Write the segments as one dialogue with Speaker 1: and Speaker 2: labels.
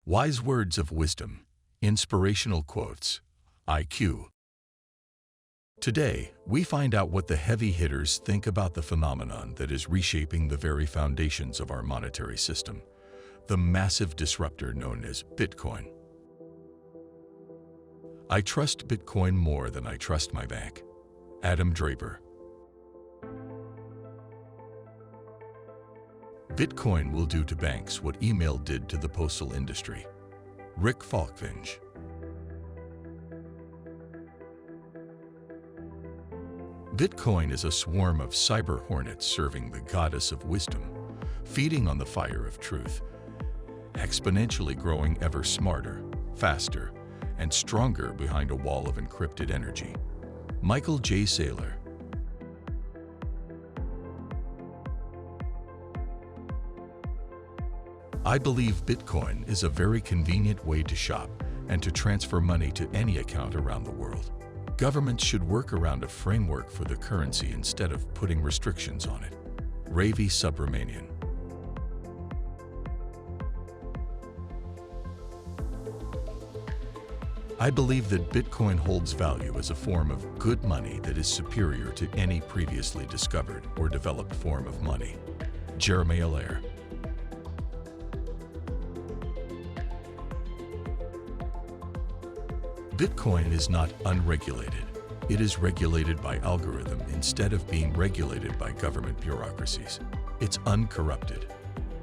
Speaker 1: Wise words of wisdom, inspirational quotes, IQ. Today, we find out what the heavy hitters think about the phenomenon that is reshaping the very foundations of our monetary system, the massive disruptor known as Bitcoin. I trust Bitcoin more than I trust my bank. Adam Draper. Bitcoin will do to banks what email did to the postal industry. Rick Falkvinge. Bitcoin is a swarm of cyber hornets serving the goddess of wisdom, feeding on the fire of truth, exponentially growing ever smarter, faster, and stronger behind a wall of encrypted energy. Michael J. Saylor. I believe Bitcoin is a very convenient way to shop and to transfer money to any account around the world. Governments should work around a framework for the currency instead of putting restrictions on it. Ravi Subramanian. I believe that Bitcoin holds value as a form of good money that is superior to any previously discovered or developed form of money. Jeremy Allaire. Bitcoin is not unregulated. It is regulated by algorithm instead of being regulated by government bureaucracies. It's uncorrupted.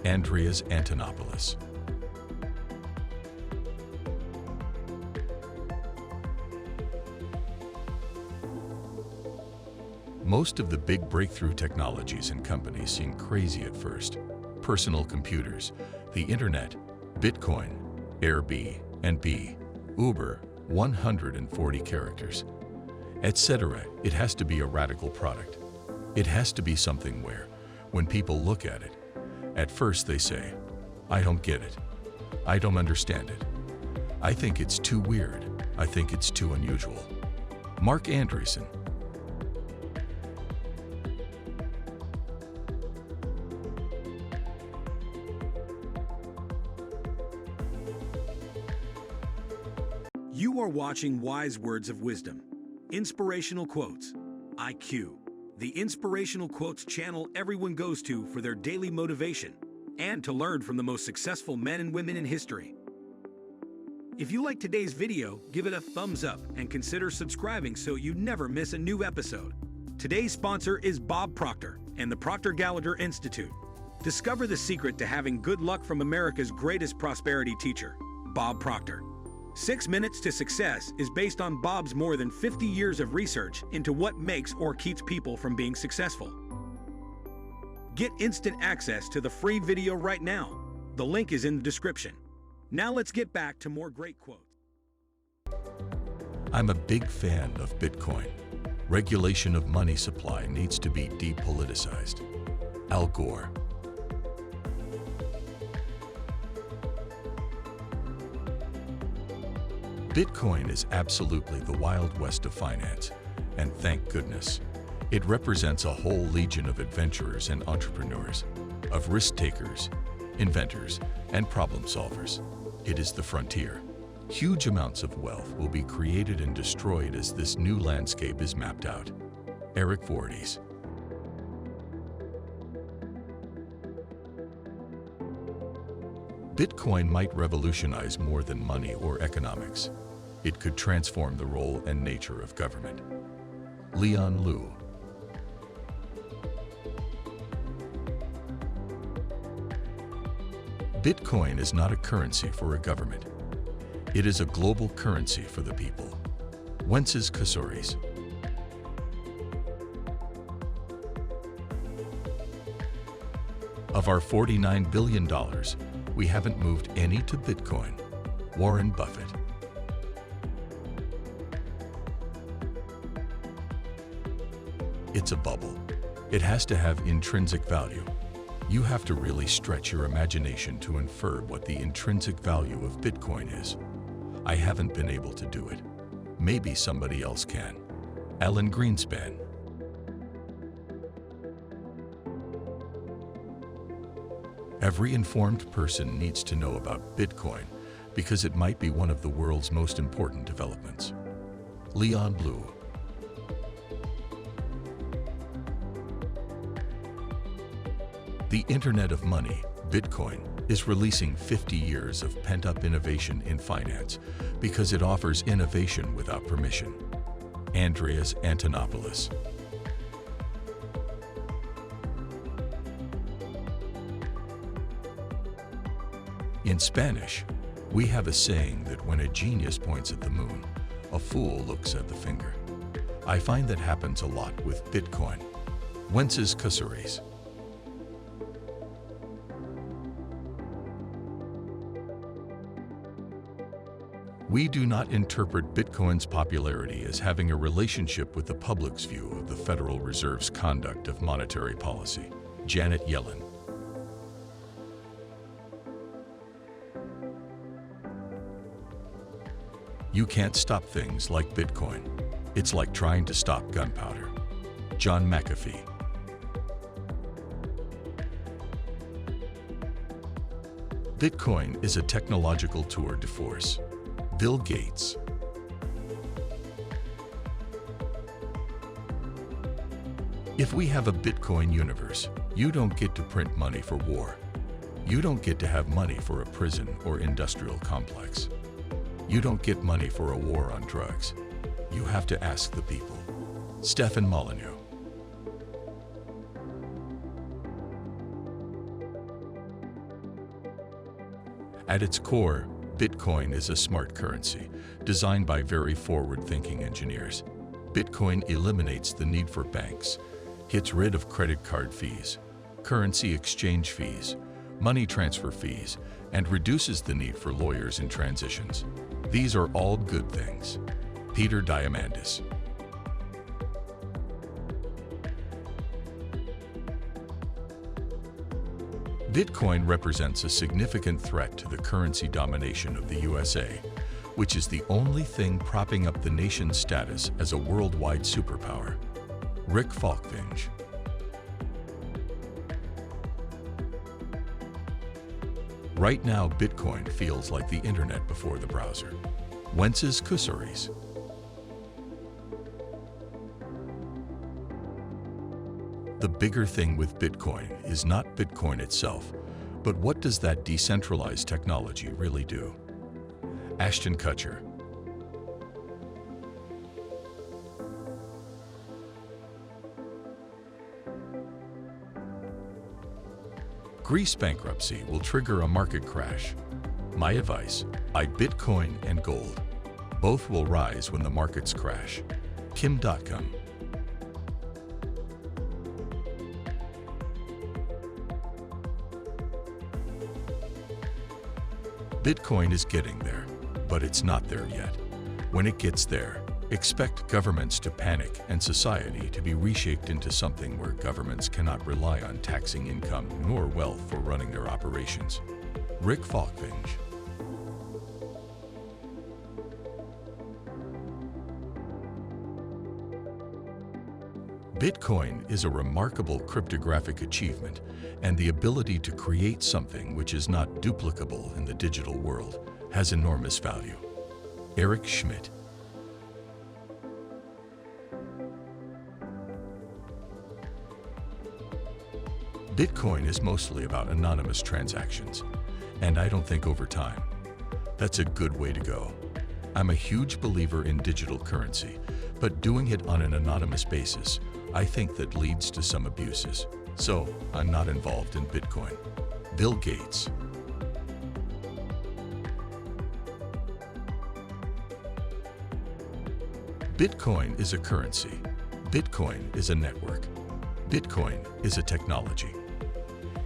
Speaker 1: Andreas Antonopoulos. Most of the big breakthrough technologies and companies seem crazy at first. Personal computers, the internet, Bitcoin, Airbnb, Uber, 140 characters, etc. It has to be a radical product. It has to be something where, when people look at it, at first they say, I don't get it. I don't understand it. I think it's too weird. I think it's too unusual. Mark Andreessen.
Speaker 2: You are watching Wise Words of Wisdom, Inspirational Quotes, IQ, the Inspirational Quotes channel everyone goes to for their daily motivation and to learn from the most successful men and women in history. If you like today's video, give it a thumbs up and consider subscribing so you never miss a new episode. Today's sponsor is Bob Proctor and the Proctor Gallagher Institute. Discover the secret to having good luck from America's greatest prosperity teacher, Bob Proctor. 6 Minutes to Success is based on Bob's more than 50 years of research into what makes or keeps people from being successful. Get instant access to the free video right now. The link is in the description. Now let's get back to more great quotes.
Speaker 1: I'm a big fan of Bitcoin. Regulation of money supply needs to be depoliticized. Al Gore. Bitcoin is absolutely the Wild West of finance, and thank goodness. It represents a whole legion of adventurers and entrepreneurs, of risk-takers, inventors, and problem solvers. It is the frontier. Huge amounts of wealth will be created and destroyed as this new landscape is mapped out. Eric Voorhees. Bitcoin might revolutionize more than money or economics. It could transform the role and nature of government. Leon Liu. Bitcoin is not a currency for a government. It is a global currency for the people. Wences Kasouris. Of our $49 billion, we haven't moved any to Bitcoin. Warren Buffett. It's a bubble. It has to have intrinsic value. You have to really stretch your imagination to infer what the intrinsic value of Bitcoin is. I haven't been able to do it. Maybe somebody else can. Alan Greenspan. Every informed person needs to know about Bitcoin because it might be one of the world's most important developments. Leon Blue. The Internet of Money, Bitcoin, is releasing 50 years of pent-up innovation in finance because it offers innovation without permission. Andreas Antonopoulos. In Spanish, we have a saying that when a genius points at the moon, a fool looks at the finger. I find that happens a lot with Bitcoin. Wences Casares. We do not interpret Bitcoin's popularity as having a relationship with the public's view of the Federal Reserve's conduct of monetary policy. Janet Yellen. You can't stop things like Bitcoin. It's like trying to stop gunpowder. John McAfee. Bitcoin is a technological tour de force. Bill Gates. If we have a Bitcoin universe, you don't get to print money for war. You don't get to have money for a prison or industrial complex. You don't get money for a war on drugs. You have to ask the people. Stefan Molyneux. At its core, Bitcoin is a smart currency designed by very forward-thinking engineers. Bitcoin eliminates the need for banks, gets rid of credit card fees, currency exchange fees, money transfer fees, and reduces the need for lawyers in transitions. These are all good things. Peter Diamandis. Bitcoin represents a significant threat to the currency domination of the USA, which is the only thing propping up the nation's status as a worldwide superpower. Rick Falkvinge. Right now, Bitcoin feels like the internet before the browser. Wences Casares. The bigger thing with Bitcoin is not Bitcoin itself, but what does that decentralized technology really do? Ashton Kutcher. Greece bankruptcy will trigger a market crash. My advice, buy Bitcoin and gold. Both will rise when the markets crash. Kim.com. Bitcoin is getting there, but it's not there yet. When it gets there, expect governments to panic and society to be reshaped into something where governments cannot rely on taxing income nor wealth for running their operations. Rick Falkvinge. Bitcoin is a remarkable cryptographic achievement, and the ability to create something which is not duplicable in the digital world has enormous value. Eric Schmidt. Bitcoin is mostly about anonymous transactions, and I don't think over time. That's a good way to go. I'm a huge believer in digital currency, but doing it on an anonymous basis, I think that leads to some abuses. So, I'm not involved in Bitcoin. Bill Gates. Bitcoin is a currency. Bitcoin is a network. Bitcoin is a technology.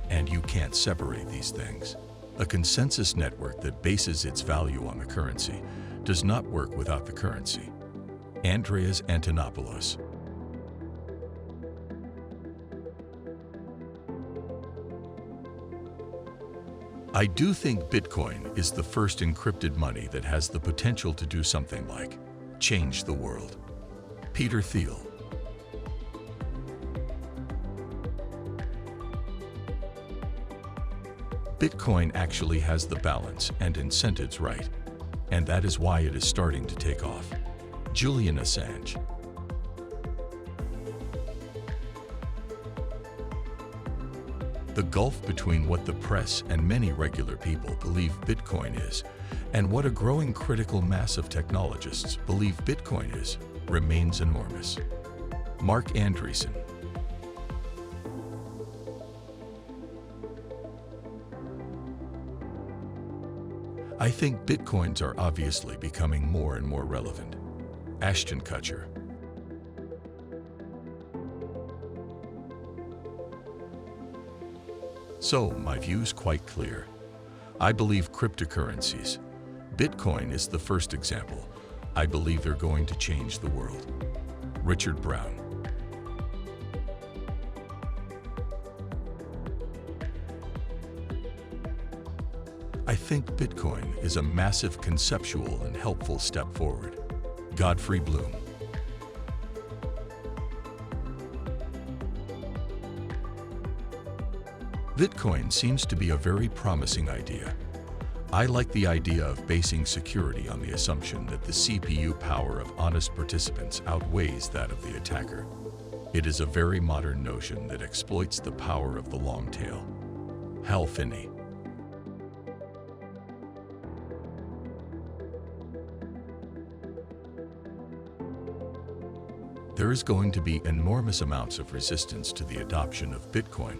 Speaker 1: And you can't separate these things. A consensus network that bases its value on the currency does not work without the currency. Andreas Antonopoulos. I do think Bitcoin is the first encrypted money that has the potential to do something like change the world. Peter Thiel. Bitcoin actually has the balance and incentives right, and that is why it is starting to take off. Julian Assange. The gulf between what the press and many regular people believe Bitcoin is and what a growing critical mass of technologists believe Bitcoin is remains enormous. Mark Andreessen. I think Bitcoins are obviously becoming more and more relevant. Ashton Kutcher. So, my view's quite clear. I believe cryptocurrencies. Bitcoin is the first example. I believe they're going to change the world. Richard Brown. I think Bitcoin is a massive conceptual and helpful step forward. Godfrey Bloom. Bitcoin seems to be a very promising idea. I like the idea of basing security on the assumption that the CPU power of honest participants outweighs that of the attacker. It is a very modern notion that exploits the power of the long tail. Hal Finney. There is going to be enormous amounts of resistance to the adoption of Bitcoin,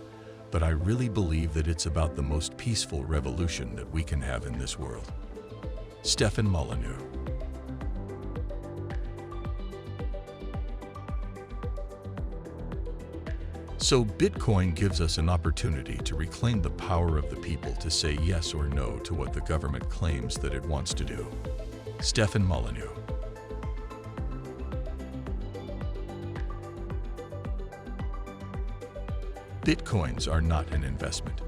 Speaker 1: but I really believe that it's about the most peaceful revolution that we can have in this world. Stefan Molyneux. So Bitcoin gives us an opportunity to reclaim the power of the people to say yes or no to what the government claims that it wants to do. Stefan Molyneux. Bitcoins are not an investment.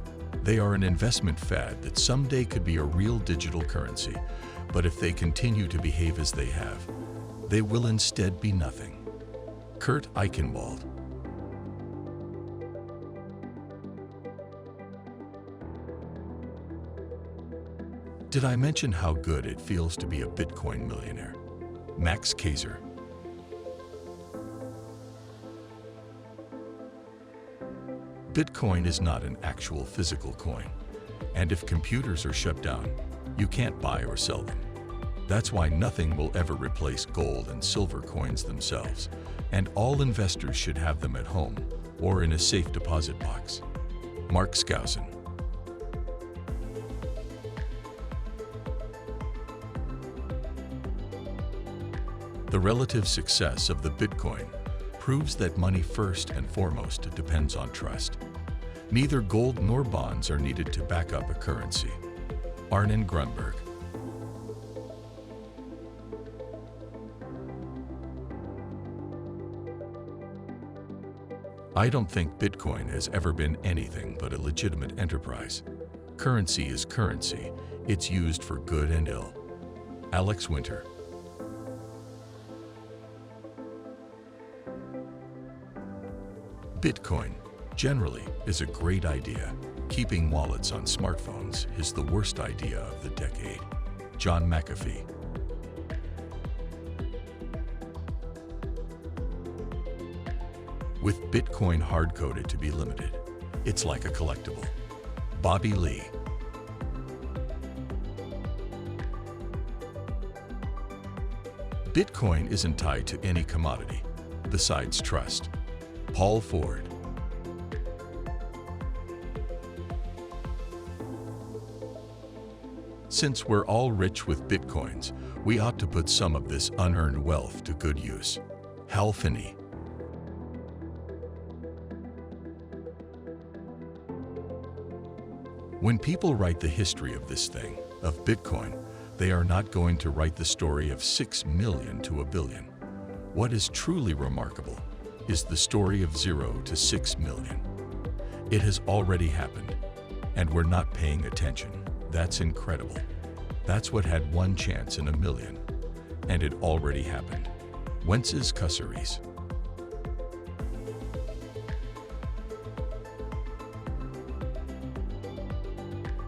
Speaker 1: They are an investment fad that someday could be a real digital currency, but if they continue to behave as they have, they will instead be nothing. Kurt Eichenwald. Did I mention how good it feels to be a Bitcoin millionaire? Max Kaiser. Bitcoin is not an actual physical coin, and if computers are shut down, you can't buy or sell them. That's why nothing will ever replace gold and silver coins themselves, and all investors should have them at home or in a safe deposit box. Mark Skousen. The relative success of the Bitcoin proves that money first and foremost depends on trust. Neither gold nor bonds are needed to back up a currency. Arnon Grunberg. I don't think Bitcoin has ever been anything but a legitimate enterprise. Currency is currency. It's used for good and ill. Alex Winter. Bitcoin, generally, is a great idea. Keeping wallets on smartphones is the worst idea of the decade. John McAfee. With Bitcoin hard-coded to be limited, it's like a collectible. Bobby Lee. Bitcoin isn't tied to any commodity besides trust. Paul Ford. Since we're all rich with Bitcoins, we ought to put some of this unearned wealth to good use. Hal Finney. When people write the history of this thing, of Bitcoin, they are not going to write the story of 6 million to a billion. What is truly remarkable is the story of 0 to 6 million. It has already happened, and we're not paying attention. That's incredible. That's what had one chance in a million, and it already happened. Wences Cusseries.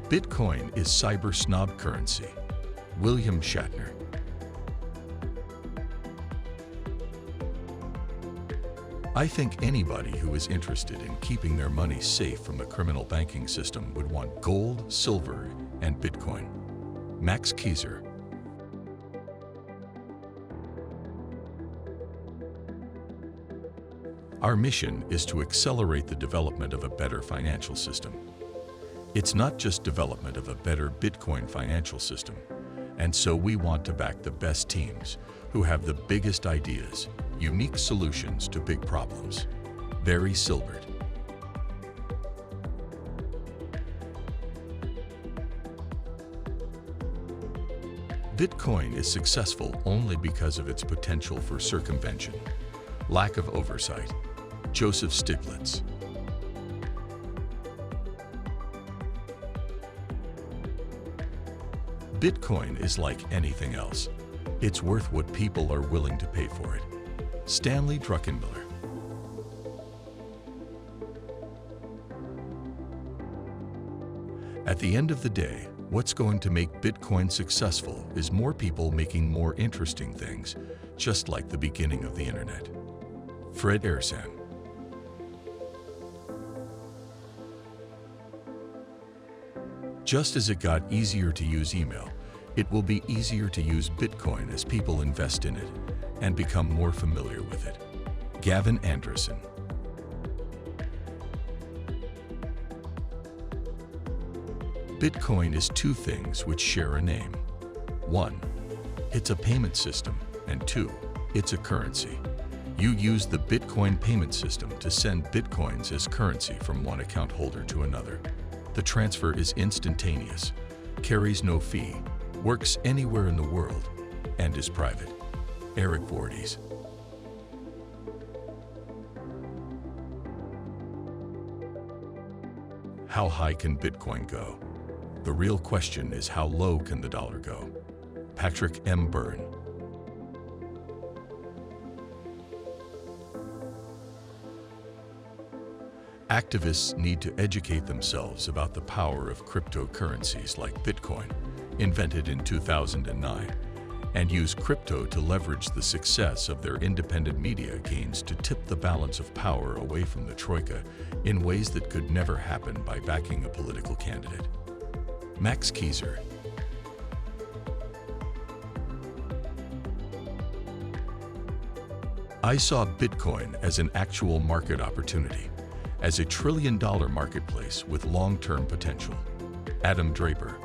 Speaker 1: Bitcoin is cyber snob currency. William Shatner. I think anybody who is interested in keeping their money safe from the criminal banking system would want gold, silver, and Bitcoin. Max Keiser. Our mission is to accelerate the development of a better financial system. It's not just development of a better Bitcoin financial system, and so we want to back the best teams who have the biggest ideas, unique solutions to big problems. Barry Silbert. Bitcoin is successful only because of its potential for circumvention, lack of oversight. Joseph Stiglitz. Bitcoin is like anything else. It's worth what people are willing to pay for it. Stanley Druckenmiller. At the end of the day, what's going to make Bitcoin successful is more people making more interesting things, just like the beginning of the internet. Fred Ersan. Just as it got easier to use email, it will be easier to use Bitcoin as people invest in it and become more familiar with it. Gavin Anderson. Bitcoin is two things which share a name. 1, it's a payment system, and 2, it's a currency. You use the Bitcoin payment system to send Bitcoins as currency from one account holder to another. The transfer is instantaneous, carries no fee, works anywhere in the world, and is private. Eric Voorhees. How high can Bitcoin go? The real question is how low can the dollar go? Patrick M. Byrne. Activists need to educate themselves about the power of cryptocurrencies like Bitcoin, invented in 2009, and use crypto to leverage the success of their independent media gains to tip the balance of power away from the Troika in ways that could never happen by backing a political candidate. Max Keiser. I saw Bitcoin as an actual market opportunity, as a trillion-dollar marketplace with long-term potential. Adam Draper.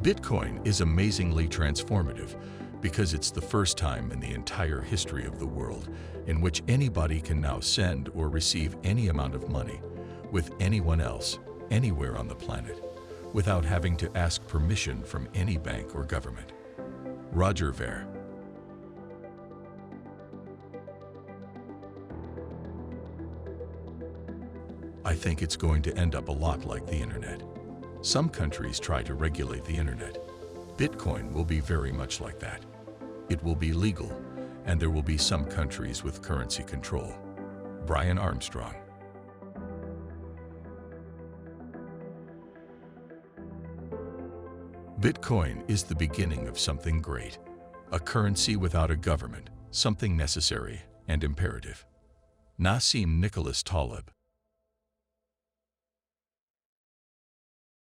Speaker 1: Bitcoin is amazingly transformative because it's the first time in the entire history of the world in which anybody can now send or receive any amount of money with anyone else, anywhere on the planet, without having to ask permission from any bank or government. Roger Ver. I think it's going to end up a lot like the internet. Some countries try to regulate the internet. Bitcoin will be very much like that. It will be legal, and there will be some countries with currency control. Brian Armstrong. Bitcoin is the beginning of something great. A currency without a government, something necessary and imperative. Nassim Nicholas Taleb.